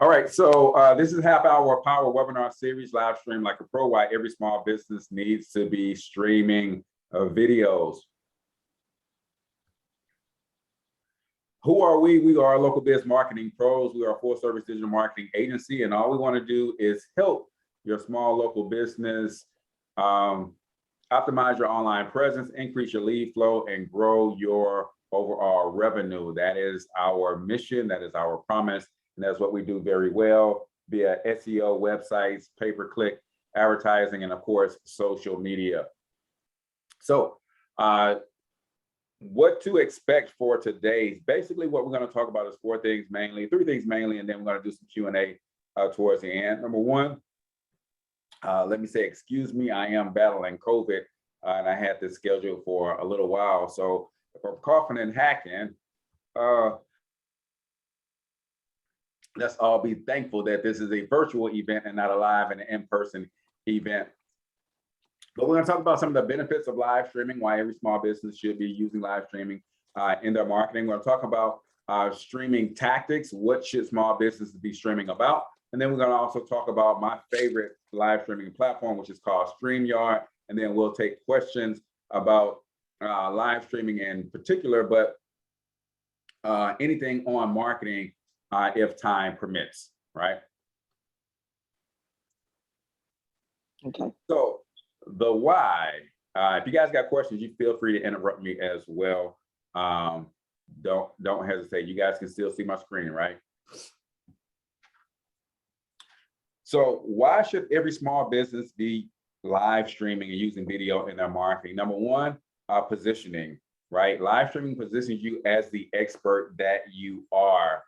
All right, so this is half-hour power webinar series, live stream like a pro, why every small business needs to be streaming videos. Who are we? We are local biz marketing pros. We are a full-service digital marketing agency, and all we want to do is help your small local business optimize your online presence, increase your lead flow, and grow your overall revenue. That is our mission. That is our promise. And that's what we do very well via SEO, websites, pay-per-click, advertising, and of course, social media. So what to expect for today? Basically, what we're going to talk about is three things mainly, and then we're going to do some Q&A towards the end. Number one, let me say, excuse me, I am battling COVID, and I had this scheduled for a little while. So if I'm coughing and hacking, let's all be thankful that this is a virtual event and not a live and an in-person event. But we're going to talk about some of the benefits of live streaming, why every small business should be using live streaming in their marketing. We're going to talk about streaming tactics. What should small businesses be streaming about? And then we're going to also talk about my favorite live streaming platform, which is called Streamyard. And then we'll take questions about live streaming in particular, but anything on marketing if time permits, right? Okay. So the why, if you guys got questions, you feel free to interrupt me as well. Don't hesitate. You guys can still see my screen, right? So why should every small business be live streaming and using video in their marketing? Number one, positioning, right? Live streaming positions you as the expert that you are.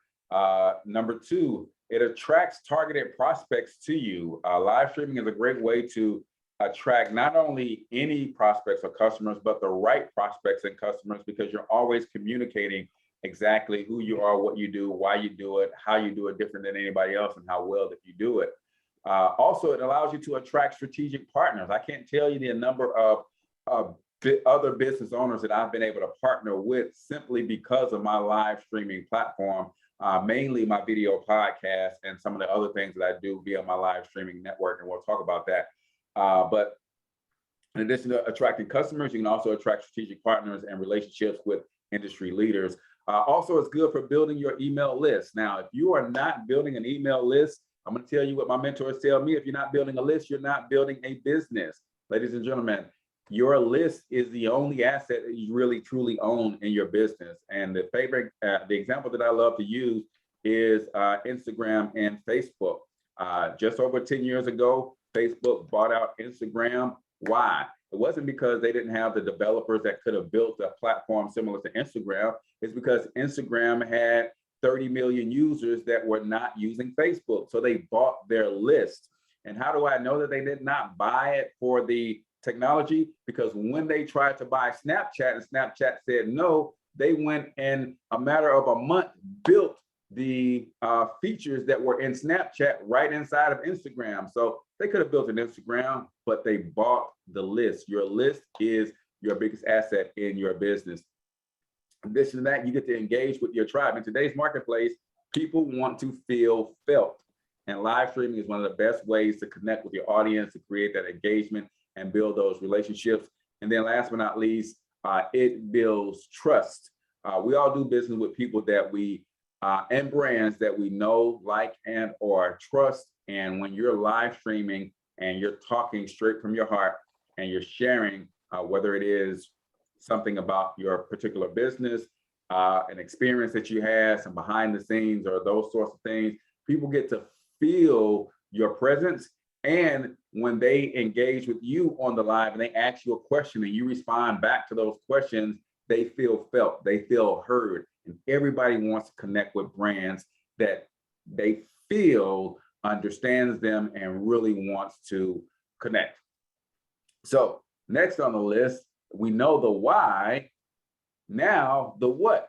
Number two, it attracts targeted prospects to you. Live streaming is a great way to attract not only any prospects or customers, but the right prospects and customers, because you're always communicating exactly who you are, what you do, why you do it, how you do it different than anybody else, and how well that you do it. Also, it allows you to attract strategic partners. I can't tell you the number of other business owners that I've been able to partner with simply because of my live streaming platform. Mainly my video podcast and some of the other things that I do via my live streaming network, and we'll talk about that. But in addition to attracting customers, you can also attract strategic partners and relationships with industry leaders. Also, it's good for building your email list. Now, if you are not building an email list, I'm going to tell you what my mentors tell me. If you're not building a list, you're not building a business. Ladies and gentlemen, your list is the only asset that you really truly own in your business. And the example that I love to use is Instagram and Facebook. Just over 10 years ago, Facebook bought out Instagram. Why? It wasn't because they didn't have the developers that could have built a platform similar to Instagram. It's because Instagram had 30 million users that were not using Facebook. So they bought their list. And how do I know that they did not buy it for the technology? Because when they tried to buy Snapchat and Snapchat said no, they went in a matter of a month, built the features that were in Snapchat right inside of Instagram. So they could have built an Instagram, but they bought the list. Your list is your biggest asset in your business. In addition to that, you get to engage with your tribe. In today's marketplace, people want to feel felt. And live streaming is one of the best ways to connect with your audience, to create that engagement and build those relationships. And then last but not least, it builds trust. We all do business with people that we and brands that we know, like, and or trust. And when you're live streaming and you're talking straight from your heart and you're sharing, whether it is something about your particular business, an experience that you had, some behind the scenes or those sorts of things, people get to feel your presence. And when they engage with you on the live and they ask you a question and you respond back to those questions, they feel felt, they feel heard. And everybody wants to connect with brands that they feel understands them and really wants to connect. So next on the list, we know the why, now the what.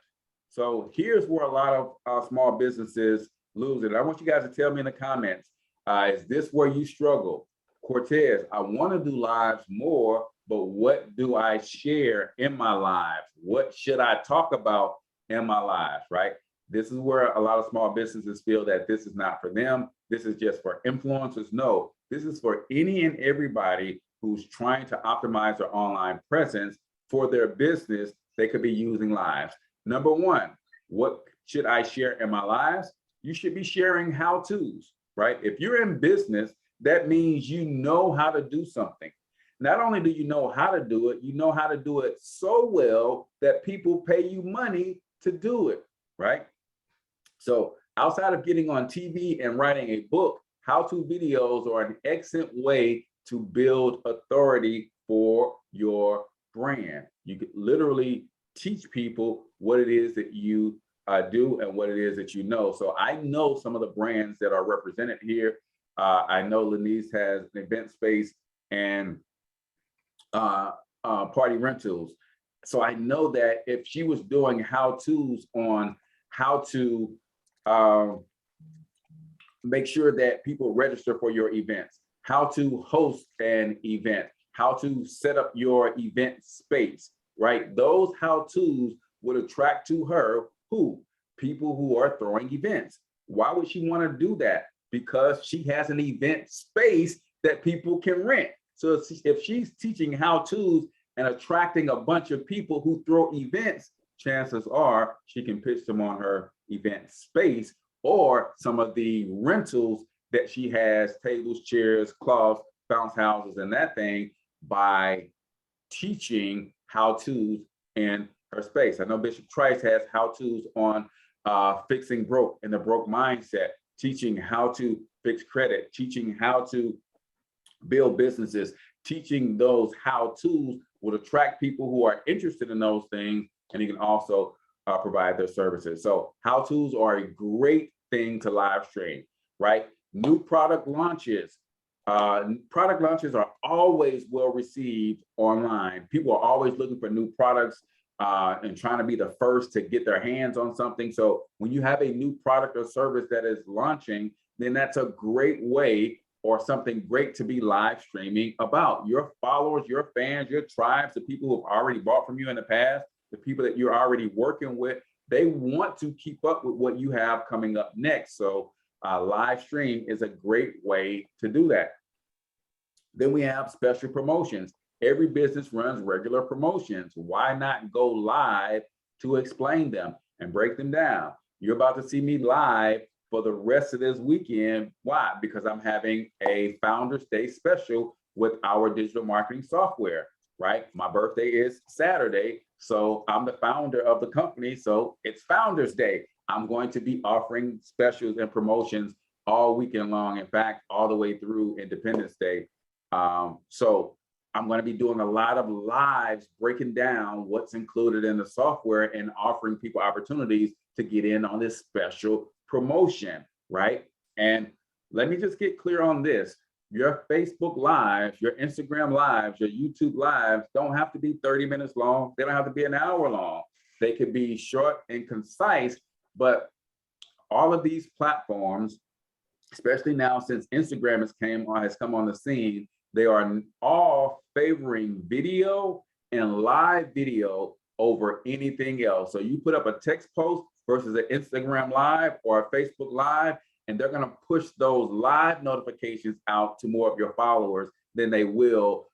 So here's where a lot of small businesses lose it. I want you guys to tell me in the comments, is this where you struggle? Cortez, I want to do lives more, but what do I share in my lives? What should I talk about in my lives, right? This is where a lot of small businesses feel that this is not for them. This is just for influencers. No, this is for any and everybody who's trying to optimize their online presence for their business. They could be using lives. Number one, what should I share in my lives? You should be sharing how-tos, right? If you're in business, that means you know how to do something. Not only do you know how to do it, you know how to do it so well that people pay you money to do it, right? So outside of getting on TV and writing a book, how-to videos are an excellent way to build authority for your brand. You could literally teach people what it is that you do and what it is that you know. So I know some of the brands that are represented here. I know Lanice has an event space and party rentals. So I know that if she was doing how-tos on how to make sure that people register for your events, how to host an event, how to set up your event space, right? Those how-tos would attract to her who? People who are throwing events. Why would she want to do that? Because she has an event space that people can rent. So if she's teaching how-tos and attracting a bunch of people who throw events, chances are she can pitch them on her event space or some of the rentals that she has, tables, chairs, cloths, bounce houses, and that thing by teaching how-tos in her space. I know Bishop Trice has how-tos on fixing broke and the broke mindset, teaching how to fix credit, teaching how to build businesses, teaching those how-tos will attract people who are interested in those things, and you can also provide their services. So how-tos are a great thing to live stream, right? New product launches. Product launches are always well received online. People are always looking for new products and trying to be the first to get their hands on something. So when you have a new product or service that is launching, then that's a great way or something great to be live streaming about. Your followers, your fans, your tribes, the people who have already bought from you in the past, the people that you're already working with, they want to keep up with what you have coming up next. So live stream is a great way to do that. Then we have special promotions. Every business runs regular promotions. Why not go live to explain them and break them down? You're about to see me live for the rest of this weekend. Why? Because I'm having a Founders Day special with our digital marketing software, right? My birthday is Saturday, so I'm the founder of the company, so it's Founders Day. I'm going to be offering specials and promotions all weekend long, in fact, all the way through Independence Day. So I'm going to be doing a lot of lives breaking down what's included in the software and offering people opportunities to get in on this special promotion, right? And let me just get clear on this. Your Facebook Lives, your Instagram Lives, your YouTube Lives don't have to be 30 minutes long. They don't have to be an hour long. They could be short and concise, but all of these platforms, especially now since Instagram has come on the scene, they are all favoring video and live video over anything else. So you put up a text post versus an Instagram Live or a Facebook Live, and they're going to push those live notifications out to more of your followers than they will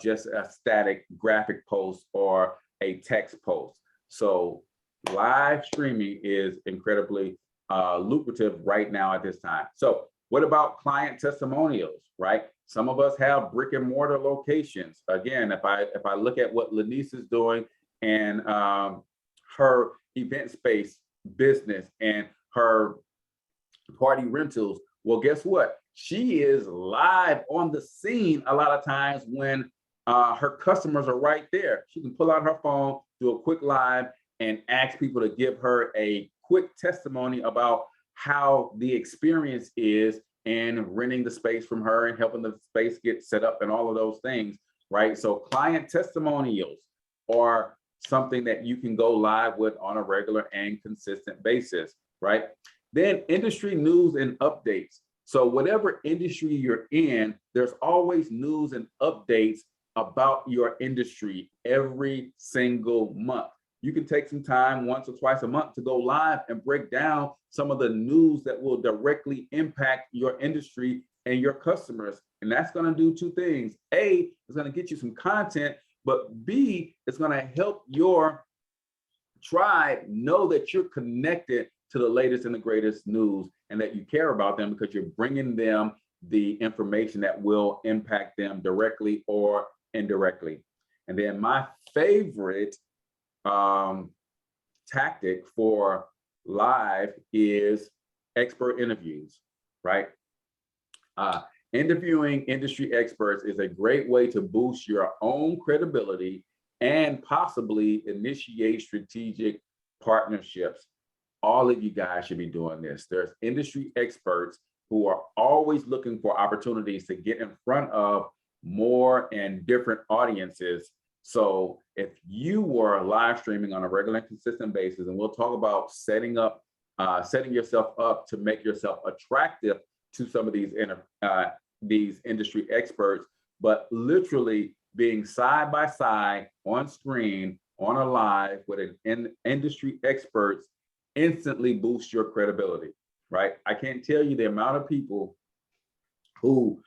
just a static graphic post or a text post. So live streaming is incredibly lucrative right now at this time. So what about client testimonials, right? Some of us have brick and mortar locations. Again, if I look at what Lanice is doing and her event space business and her party rentals, well, guess what? She is live on the scene a lot of times when her customers are right there. She can pull out her phone, do a quick live, and ask people to give her a quick testimony about how the experience is and renting the space from her and helping the space get set up and all of those things, right? So client testimonials are something that you can go live with on a regular and consistent basis, right? Then industry news and updates. So whatever industry you're in, there's always news and updates about your industry every single month. you can take some time once or twice a month to go live and break down some of the news that will directly impact your industry and your customers. And that's going to do two things. A, it's going to get you some content, but B, it's going to help your tribe know that you're connected to the latest and the greatest news and that you care about them because you're bringing them the information that will impact them directly or indirectly. And then my favorite tactic for live is expert interviews, right? Interviewing industry experts is a great way to boost your own credibility and possibly initiate strategic partnerships. All of you guys should be doing this. There's industry experts who are always looking for opportunities to get in front of more and different audiences. So if you were live streaming on a regular and consistent basis, and we'll talk about setting yourself up to make yourself attractive to some of these industry experts, but literally being side by side on screen on a live with an industry experts instantly boosts your credibility, right? I can't tell you the amount of people who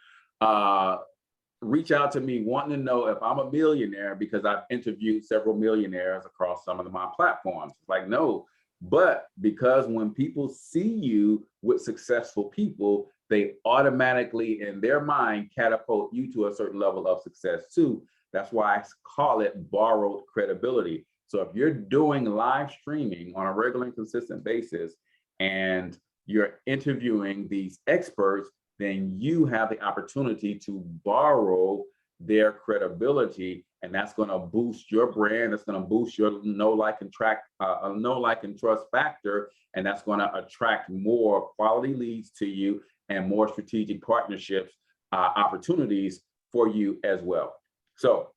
reach out to me wanting to know if I'm a millionaire because I've interviewed several millionaires across some of my platforms. It's like, no, but because when people see you with successful people, they automatically in their mind catapult you to a certain level of success too. That's why I call it borrowed credibility. So if you're doing live streaming on a regular and consistent basis and you're interviewing these experts, then you have the opportunity to borrow their credibility, and that's going to boost your brand. That's going to boost your know, like, and trust factor, and that's going to attract more quality leads to you and more strategic partnerships opportunities for you as well. So,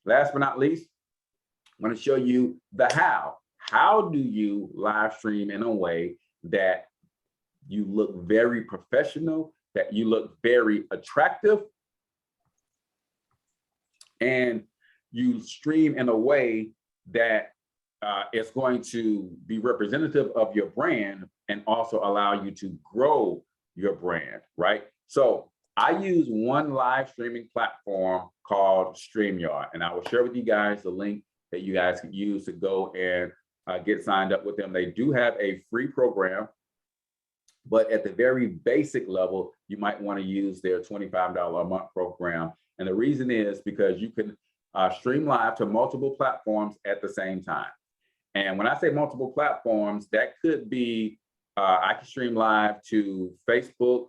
last but not least, I'm going to show you the how. How do you live stream in a way that you look very professional, that you look very attractive, and you stream in a way that is going to be representative of your brand and also allow you to grow your brand, right? So I use one live streaming platform called Streamyard, and I will share with you guys the link that you guys can use to go and get signed up with them. They do have a free program, but at the very basic level, you might want to use their $25 a month program. And the reason is because you can stream live to multiple platforms at the same time. And when I say multiple platforms, that could be, I can stream live to Facebook,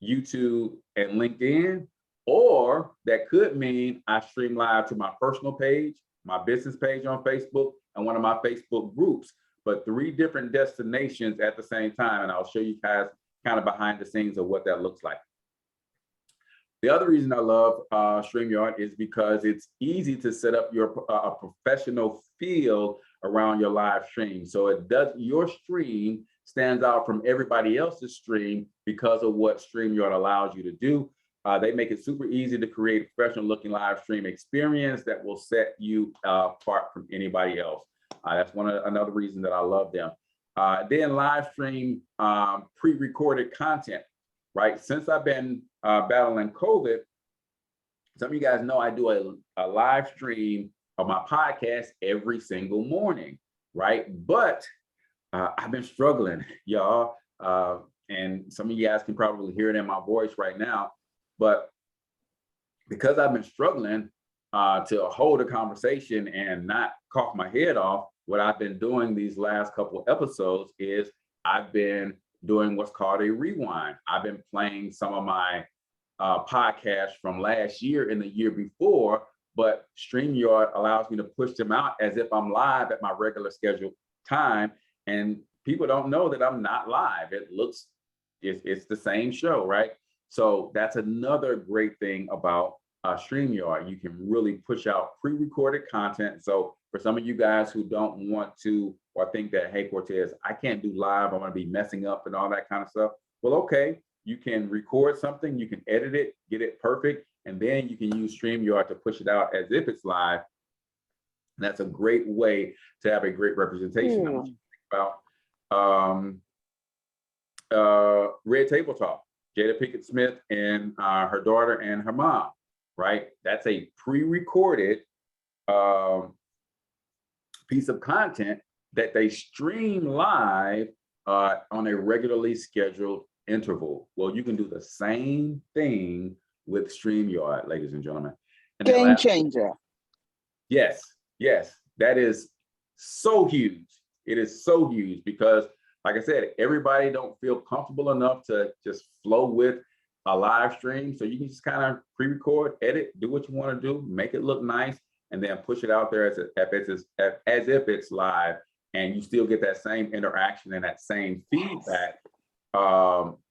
YouTube, and LinkedIn, or that could mean I stream live to my personal page, my business page on Facebook, and one of my Facebook groups, but 3 different destinations at the same time. And I'll show you guys kind of behind the scenes of what that looks like. The other reason I love StreamYard is because it's easy to set up your professional feel around your live stream. So your stream stands out from everybody else's stream because of what StreamYard allows you to do. They make it super easy to create a professional looking live stream experience that will set you apart from anybody else. That's another reason that I love them. Then live stream pre-recorded content, right? Since I've been battling COVID, some of you guys know I do a live stream of my podcast every single morning, right? But I've been struggling, y'all. And some of you guys can probably hear it in my voice right now. But because I've been struggling to hold a conversation and not cough my head off, what I've been doing these last couple of episodes is I've been doing what's called a rewind. I've been playing some of my podcasts from last year and the year before, but StreamYard allows me to push them out as if I'm live at my regular scheduled time. And people don't know that I'm not live. It's the same show, right? So that's another great thing about StreamYard. You can really push out pre-recorded content. So for some of you guys who don't want to, or think that, hey, Cortez, I can't do live, I'm gonna be messing up and all that kind of stuff. Well, okay, you can record something, you can edit it, get it perfect, and then you can use StreamYard to push it out as if it's live. That's a great way to have a great representation. I'm about Red Table Talk, Jada Pinkett Smith and her daughter and her mom, right? That's a pre-recorded piece of content that they stream live on a regularly scheduled interval. Well, you can do the same thing with StreamYard, ladies and gentlemen. And game changer. Yes, yes, that is so huge. It is so huge because, like I said, everybody don't feel comfortable enough to just flow with a live stream. So you can just kind of pre-record, edit, do what you want to do, make it look nice, and then push it out there as if it's live, and you still get that same interaction and that same feedback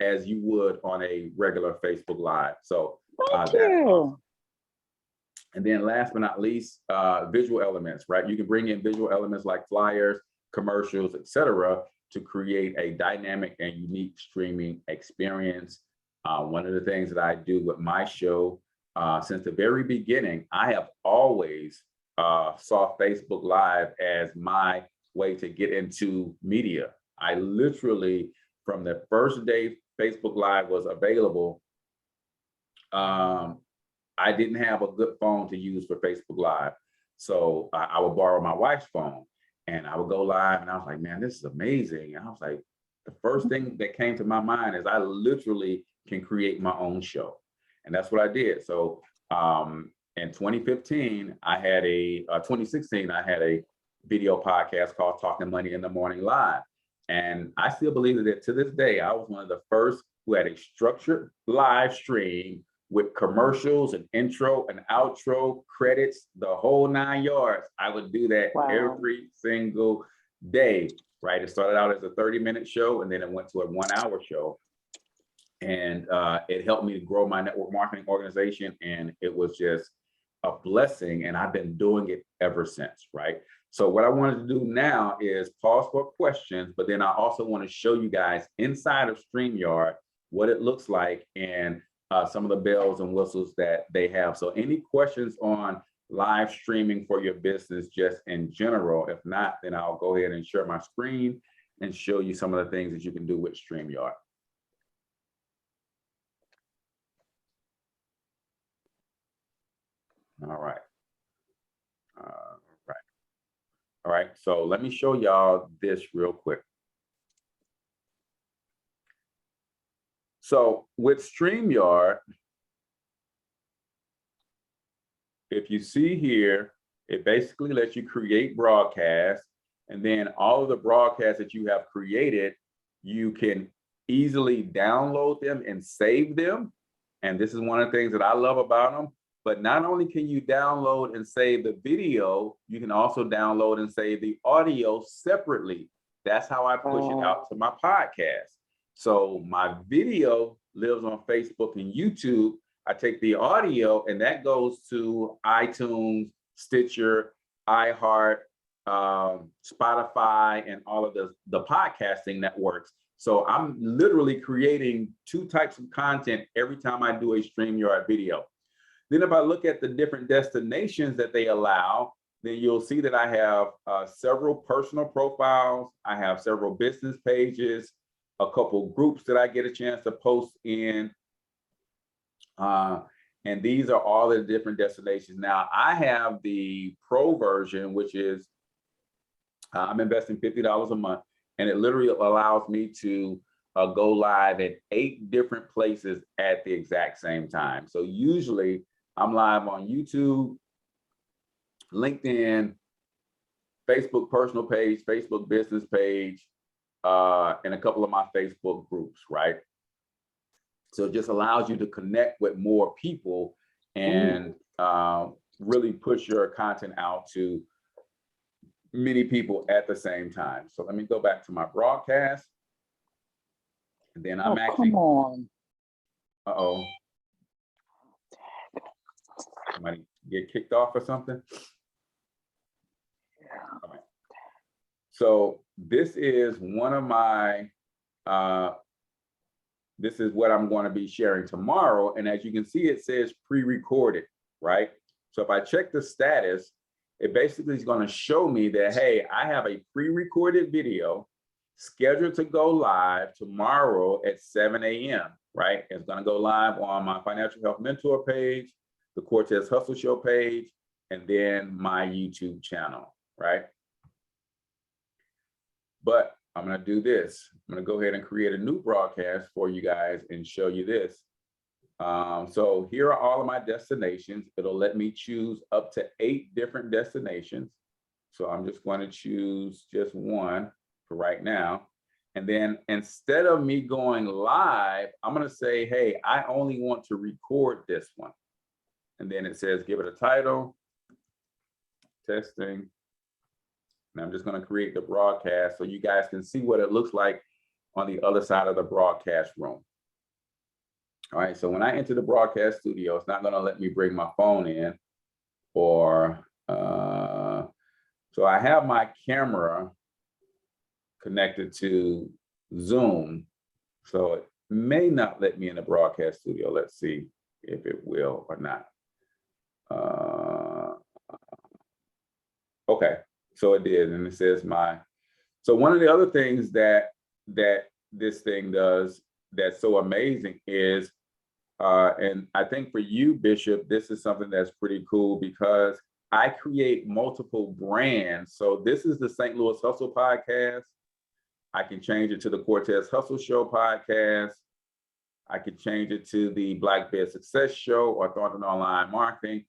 as you would on a regular Facebook Live. So Thank you. And then last but not least, visual elements, right? You can bring in visual elements like flyers, commercials, etc., to create a dynamic and unique streaming experience. One of the things that I do with my show, since the very beginning, I have always saw Facebook Live as my way to get into media. I literally, from the first day Facebook Live was available, I didn't have a good phone to use for Facebook Live. So I would borrow my wife's phone and I would go live, and I was like, man, this is amazing. And I was like, the first thing that came to my mind is I literally can create my own show. And that's what I did. So in 2016, I had a video podcast called Talking Money in the Morning Live. And I still believe that to this day, I was one of the first who had a structured live stream with commercials and intro and outro credits, the whole 9 yards. I would do that every single day, right? It started out as a 30-minute show, and then it went to a 1-hour show. And it helped me to grow my network marketing organization. And it was just a blessing. And I've been doing it ever since, right? So what I wanted to do now is pause for questions, but then I also want to show you guys inside of StreamYard what it looks like and some of the bells and whistles that they have. So any questions on live streaming for your business just in general? If not, then I'll go ahead and share my screen and show you some of the things that you can do with StreamYard. All right. All right, so let me show y'all this real quick. So with StreamYard, if you see here, it basically lets you create broadcasts, and then all of the broadcasts that you have created, you can easily download them and save them. And this is one of the things that I love about them. But not only can you download and save the video, you can also download and save the audio separately. That's how I push it out to my podcast. So my video lives on Facebook and YouTube. I take the audio and that goes to iTunes, Stitcher, iHeart, Spotify, and all of the podcasting networks. So I'm literally creating 2 types of content every time I do a StreamYard video. Then if I look at the different destinations that they allow, then you'll see that I have several personal profiles. I have several business pages, a couple groups that I get a chance to post in. And these are all the different destinations. Now I have the pro version, which is I'm investing $50 a month, and it literally allows me to go live at 8 different places at the exact same time. So usually I'm live on YouTube, LinkedIn, Facebook personal page, Facebook business page, and a couple of my Facebook groups, right? So it just allows you to connect with more people and really push your content out to many people at the same time. So let me go back to my broadcast. And then I'm actually, come on. Uh-oh. Somebody get kicked off or something? Yeah. All right. So this is one of my, this is what I'm going to be sharing tomorrow. And as you can see, it says pre-recorded, right? So if I check the status, it basically is going to show me that, hey, I have a pre-recorded video scheduled to go live tomorrow at 7 a.m., right? It's going to go live on my Financial Health Mentor page, the Cortez Hustle Show page, and then my YouTube channel, right? But I'm going to do this. I'm going to go ahead and create a new broadcast for you guys and show you this. So here are all of my destinations. It'll let me choose up to 8 different destinations. So I'm just going to choose just one for right now. And then instead of me going live, I'm going to say, hey, I only want to record this one. And then it says, give it a title, testing. And I'm just going to create the broadcast so you guys can see what it looks like on the other side of the broadcast room. All right, so when I enter the broadcast studio, it's not going to let me bring my phone in, or so I have my camera connected to Zoom, so it may not let me in the broadcast studio. Let's see if it will or not. Okay, so it did, and it says my. So one of the other things that this thing does that's so amazing is, and I think for you, Bishop, this is something that's pretty cool because I create multiple brands. So this is the St. Louis Hustle podcast. I can change it to the Cortez Hustle Show podcast. I could change it to the Black Bear Success Show or Thornton Online Marketing.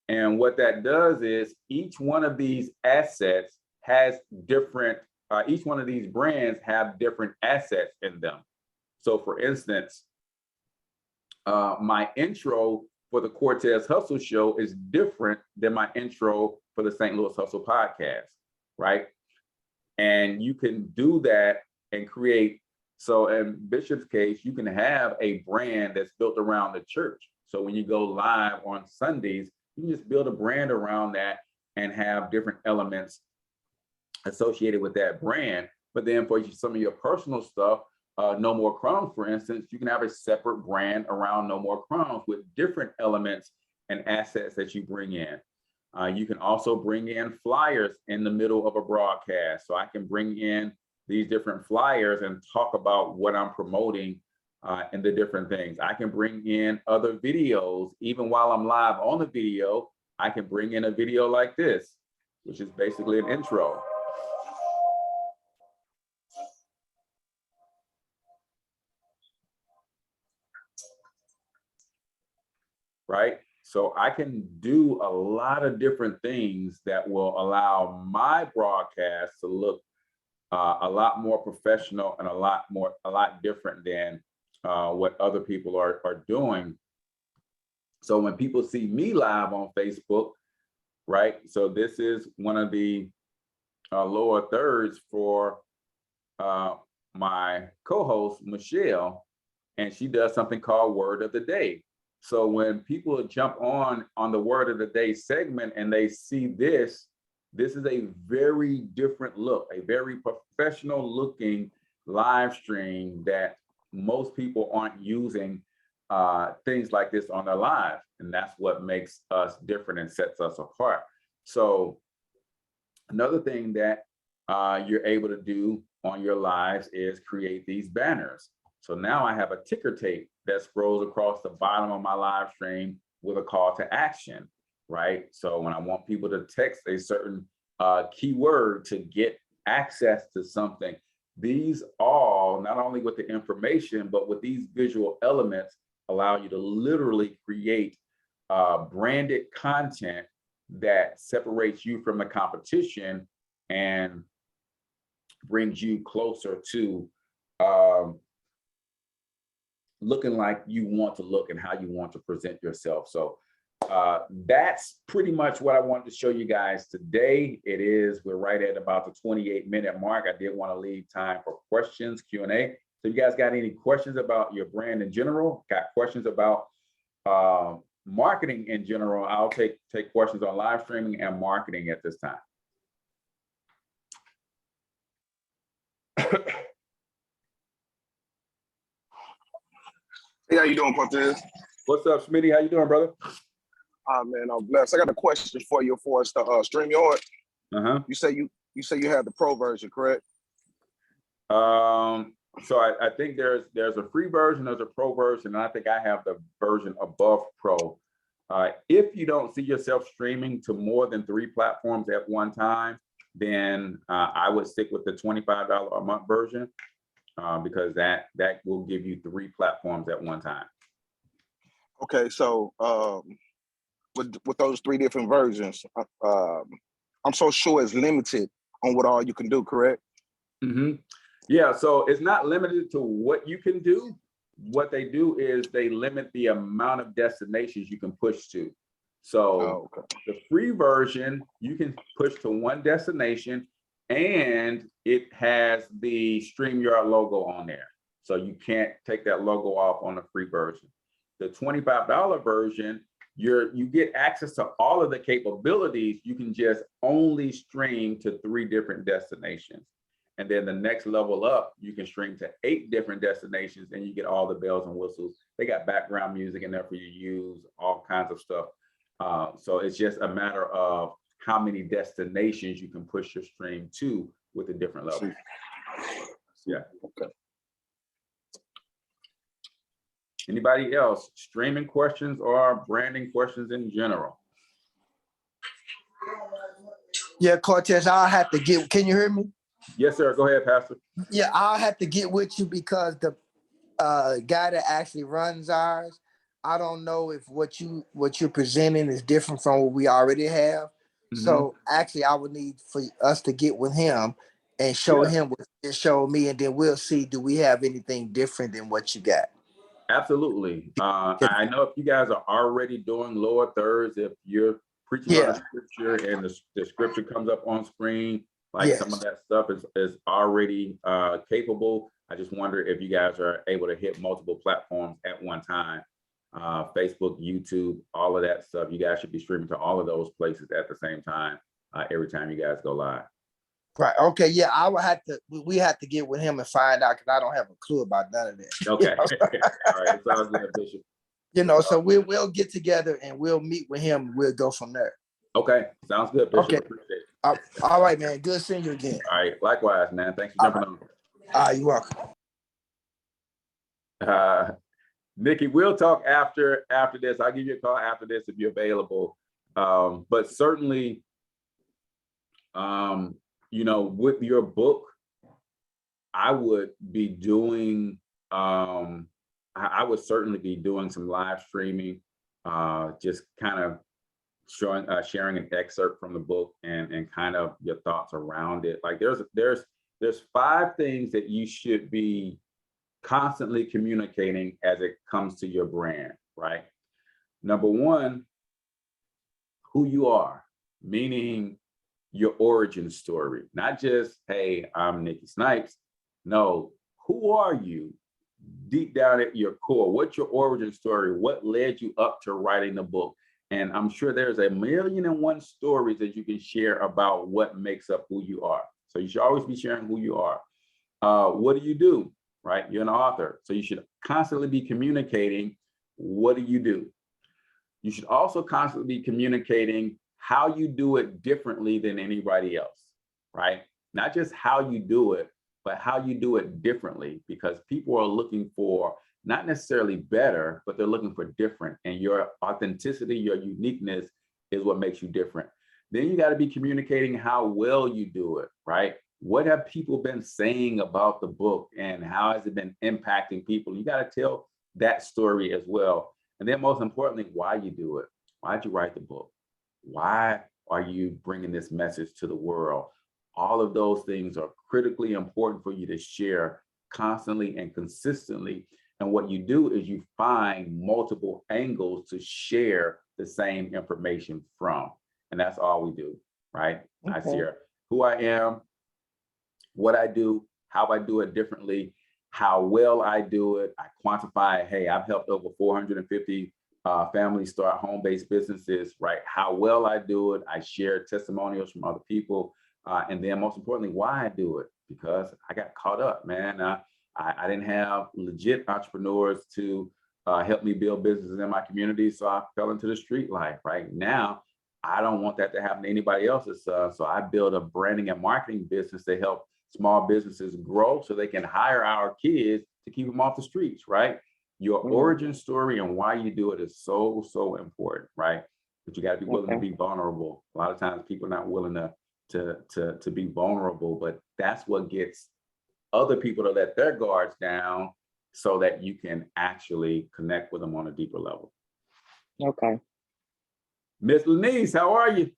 And what that does is each one of these assets has different, each one of these brands have different assets in them. So for instance, my intro for the Cortez Hustle Show is different than my intro for the St. Louis Hustle podcast, right? And you can do that and create. So in Bishop's case, you can have a brand that's built around the church. So when you go live on Sundays, you can just build a brand around that and have different elements associated with that brand. But then for some of your personal stuff, No More Crumbs, for instance, you can have a separate brand around No More Crumbs with different elements and assets that you bring in. You can also bring in flyers in the middle of a broadcast. So I can bring in these different flyers and talk about what I'm promoting and the different things. I can bring in other videos. Even while I'm live on the video, I can bring in a video like this, which is basically an intro. Right? So I can do a lot of different things that will allow my broadcast to look a lot more professional and a lot different than what other people are doing. So when people see me live on Facebook, right? So this is one of the lower thirds for my co-host, Michelle, and she does something called Word of the Day. So when people jump on the Word of the Day segment and they see this is a very different look, a very professional looking live stream that most people aren't using things like this on their live. And that's what makes us different and sets us apart. So another thing that you're able to do on your lives is create these banners. So now I have a ticker tape that scrolls across the bottom of my live stream with a call to action, right? So when I want people to text a certain keyword to get access to something, these all, not only with the information, but with these visual elements, allow you to literally create branded content that separates you from the competition and brings you closer to looking like you want to look and how you want to present yourself. So that's pretty much what I wanted to show you guys today. We're right at about the 28-minute mark. I did want to leave time for questions, Q&A. So you guys got any questions about your brand in general? Got questions about marketing in general? I'll take questions on live streaming and marketing at this time. Hey, how you doing, Cortez? What's up, Smitty? How you doing, brother? Ah man, I'm blessed. I got a question for you for us to Streamyard. Uh-huh. You say you have the pro version, correct? So I think there's a free version, there's a pro version, and I think I have the version above pro. If you don't see yourself streaming to more than 3 platforms at one time, then I would stick with the $25 a month version because that will give you 3 platforms at one time. Okay, so with those 3 different versions, I'm so sure it's limited on what all you can do, correct? Mm-hmm. Yeah, so it's not limited to what you can do. What they do is they limit the amount of destinations you can push to. So the free version, you can push to 1 destination and it has the Streamyard logo on there. So you can't take that logo off on the free version. The $25 version, you get access to all of the capabilities. You can just only stream to 3 different destinations. And then the next level up, you can stream to 8 different destinations and you get all the bells and whistles. They got background music in there for you to use, all kinds of stuff. So it's just a matter of how many destinations you can push your stream to with a different level. Yeah. Okay. Anybody else? Streaming questions or branding questions in general? Yeah, Cortez, I'll have to get, can you hear me? Yes, sir. Go ahead, Pastor. Yeah, I'll have to get with you because the guy that actually runs ours, I don't know if what you're presenting is different from what we already have. Mm-hmm. So actually, I would need for us to get with him and show him what you show me, and then we'll see, do we have anything different than what you got? Absolutely. I know if you guys are already doing lower thirds, if you're preaching on a scripture and the scripture comes up on screen, like some of that stuff is already capable. I just wonder if you guys are able to hit multiple platforms at one time. Facebook, YouTube, all of that stuff. You guys should be streaming to all of those places at the same time every time you guys go live. Right. Okay. Yeah, I would have to. We have to get with him and find out because I don't have a clue about none of that. Okay. All right. Sounds good, Bishop. You know, so we'll get together and we'll meet with him. And we'll go from there. Okay. Sounds good, Bishop. Okay. Appreciate it. All right, man. Good seeing you again. All right. Likewise, man. Thanks for jumping on. You're welcome. Nikki, we'll talk after this. I'll give you a call after this if you're available. But certainly, you know, with your book, I would be doing, I would certainly be doing some live streaming, just kind of sharing an excerpt from the book and kind of your thoughts around it. Like there's 5 things that you should be constantly communicating as it comes to your brand, right? Number 1, who you are, meaning your origin story, not just, hey, I'm Nikki Snipes. No, who are you deep down at your core? What's your origin story? What led you up to writing the book? And I'm sure there's 1,000,001 stories that you can share about what makes up who you are. So you should always be sharing who you are. What do you do? Right? You're an author. So you should constantly be communicating, what do you do? You should also constantly be communicating how you do it differently than anybody else, right? Not just how you do it, but how you do it differently, because people are looking for not necessarily better, but they're looking for different. And your authenticity, your uniqueness is what makes you different. Then you got to be communicating how well you do it, right? What have people been saying about the book and how has it been impacting people? You got to tell that story as well. And then most importantly, why you do it. Why'd you write the book? Why are you bringing this message to the world? All of those things are critically important for you to share constantly and consistently. And what you do is you find multiple angles to share the same information from. And that's all we do, right? Okay. I share who I am, what I do, how I do it differently, how well I do it. I quantify, hey, I've helped over 450 families start home-based businesses, right? How well I do it. I share testimonials from other people. And then most importantly, why I do it, because I got caught up, man. I didn't have legit entrepreneurs to helped me build businesses in my community. So I fell into the street life. Right now, I don't want that to happen to anybody else's. So I built a branding and marketing business to help small businesses grow so they can hire our kids to keep them off the streets, right? Your origin story and why you do it is so, so important, right? But you got to be willing to be vulnerable. A lot of times people are not willing to be vulnerable, but that's what gets other people to let their guards down so that you can actually connect with them on a deeper level. Okay. Miss Lenise, how are you?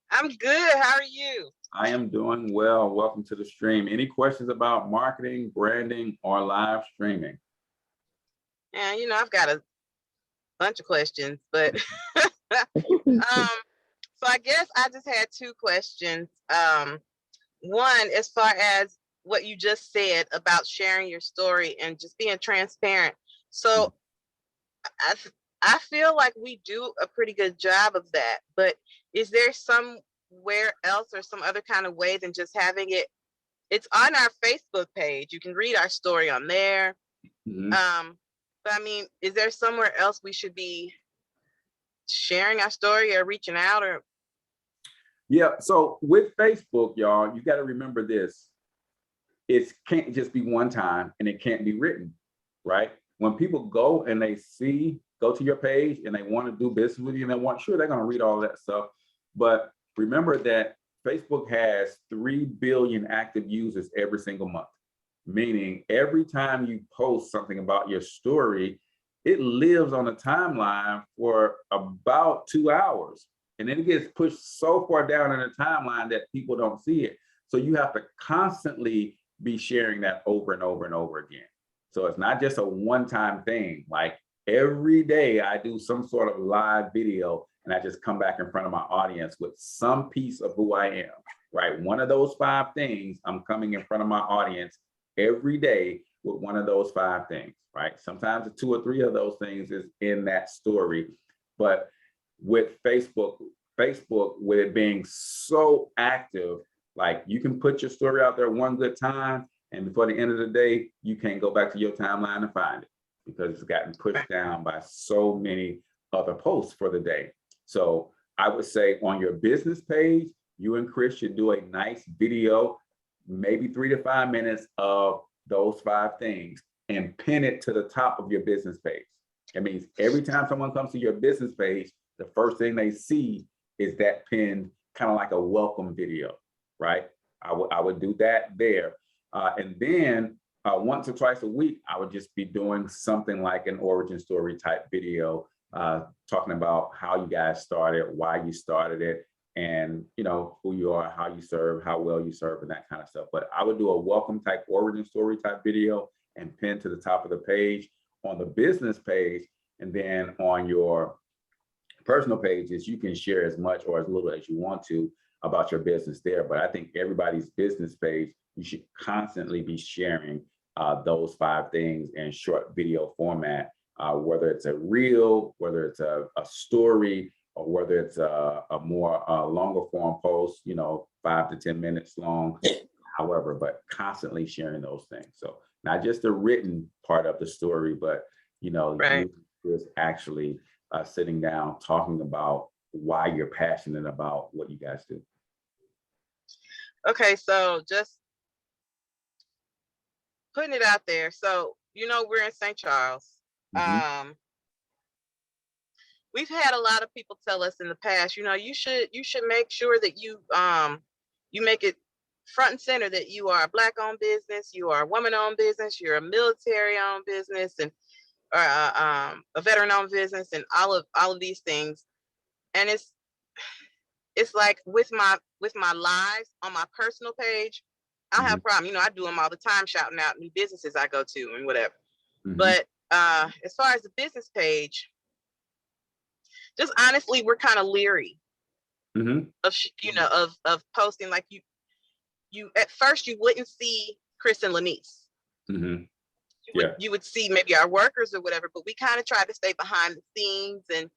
I'm good. How are you? I am doing well. Welcome to the stream. Any questions about marketing, branding, or live streaming? And you know, I've got a bunch of questions, but so I guess I just had two questions. One, as far as what you just said about sharing your story and just being transparent. So I feel like we do a pretty good job of that, but is there somewhere else or some other kind of way than just having it? It's on our Facebook page. You can read our story on there. But I mean, is there somewhere else we should be sharing our story or reaching out or? Yeah, so with Facebook, y'all, you got to remember this. It can't just be one time and it can't be written, right? When people go and they go to your page and they want to do business with you and they're going to read all that stuff. But remember that Facebook has 3 billion active users every single month, meaning every time you post something about your story, it lives on the timeline for about 2 hours. And then it gets pushed so far down in the timeline that people don't see it. So you have to constantly be sharing that over and over and over again. So it's not just a one-time thing. Like every day I do some sort of live video and I just come back in front of my audience with some piece of who I am, right? One of those 5 things, I'm coming in front of my audience every day with one of those 5 things, right? Sometimes 2 or 3 of those things is in that story. But with Facebook, with it being so active, like you can put your story out there one good time, and before the end of the day, you can't go back to your timeline and find it because it's gotten pushed down by so many other posts for the day. So I would say on your business page, you and Chris should do a nice video, maybe 3 to 5 minutes of those 5 things and pin it to the top of your business page. It means every time someone comes to your business page, the first thing they see is that pinned, kind of like a welcome video, right? I would do that there. And then once or twice a week, I would just be doing something like an origin story type video, talking about how you guys started, why you started it, and you know who you are, how you serve, how well you serve, and that kind of stuff. But I would do a welcome type origin story type video and pin to the top of the page on the business page, and then on your personal pages, you can share as much or as little as you want to about your business there. But I think everybody's business page, you should constantly be sharing those 5 things in short video format, whether it's a reel, whether it's a story, or whether it's a more longer form post, you know, 5 to 10 minutes long, however, but constantly sharing those things. So not just the written part of the story, but, you know, you is actually sitting down, talking about why you're passionate about what you guys do. Okay, so just putting it out there. So, you know, we're in St. Charles. We've had a lot of people tell us in the past, you know, you should make sure that you make it front and center that you are a Black-owned business, you are a woman-owned business, you're a military-owned business, and a veteran-owned business, and all of these things. And it's like with my lives on my personal page, I don't have a problem. You know, I do them all the time, shouting out new businesses I go to and whatever. But as far as the business page, just honestly, we're kind of leery of, you know, of posting. Like you at first you wouldn't see Chris and Lenise. You would see maybe our workers or whatever, but we kind of try to stay behind the scenes, and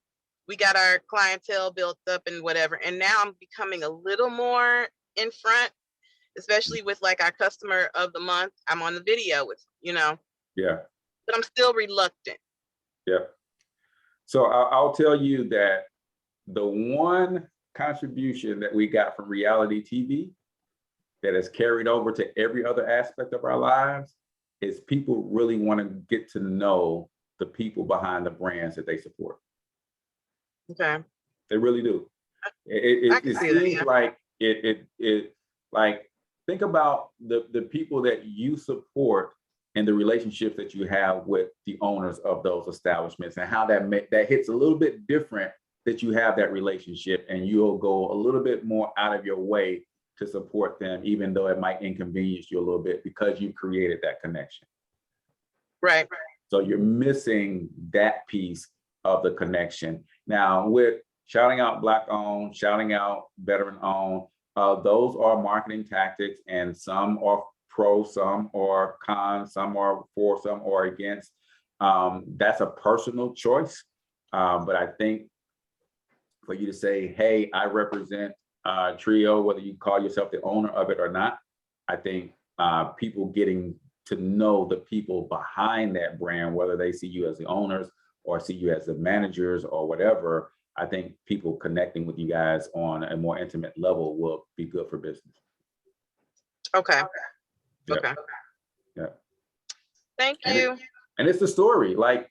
we got our clientele built up and whatever. And now I'm becoming a little more in front, especially with like our customer of the month. I'm on the video with, you know, Yeah. but I'm still reluctant. Yeah. So I'll tell you that the one contribution that we got from reality TV that has carried over to every other aspect of our lives is people really want to get to know the people behind the brands that they support. Okay. They really do. I It can see that, seems yeah. like it like think about the people that you support and the relationships that you have with the owners of those establishments, and how that hits a little bit different, that you have that relationship and you'll go a little bit more out of your way to support them, even though it might inconvenience you a little bit because you've created that connection. Right. So you're missing that piece of the connection. Now, with shouting out Black owned, shouting out veteran owned, those are marketing tactics, and some are pro, some are con, some are for, some are against. That's a personal choice. But I think for you to say, hey, I represent Trio, whether you call yourself the owner of it or not, I think people getting to know the people behind that brand, whether they see you as the owners or see you as the managers or whatever, I think people connecting with you guys on a more intimate level will be good for business. Okay. Yeah. Okay. Yeah. Thank And you. And it's the story, like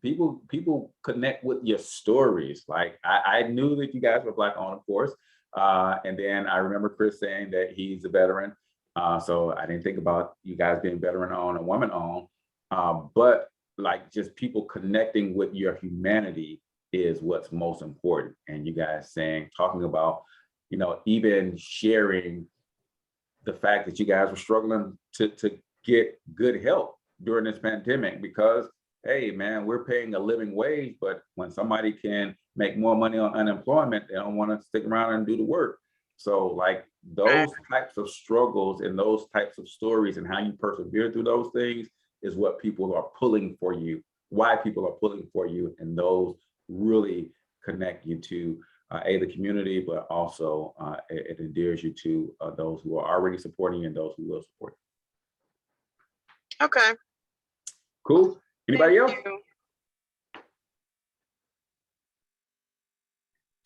people connect with your stories. Like I knew that you guys were Black owned, of course. And then I remember Chris saying that he's a veteran. So I didn't think about you guys being veteran owned and woman owned. But like just people connecting with your humanity is what's most important. And you guys talking about, even sharing the fact that you guys were struggling to get good help during this pandemic, because, hey, man, we're paying a living wage, but when somebody can make more money on unemployment, they don't want to stick around and do the work. So like those types of struggles and those types of stories and how you persevere through those things is what people are pulling for you, why people are pulling for you, and those really connect you to the community, but also it endears you to those who are already supporting you and those who will support you. Okay. Cool. Anybody else? Thank you.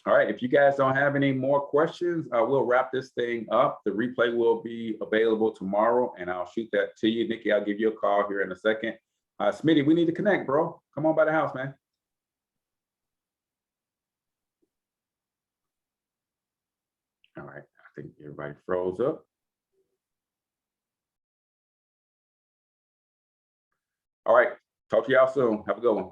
All right, if you guys don't have any more questions, we'll wrap this thing up. The replay will be available tomorrow, and I'll shoot that to you. Nikki, I'll give you a call here in a second. Smitty, we need to connect, bro. Come on by the house, man. All right, I think everybody froze up. All right, talk to y'all soon. Have a good one.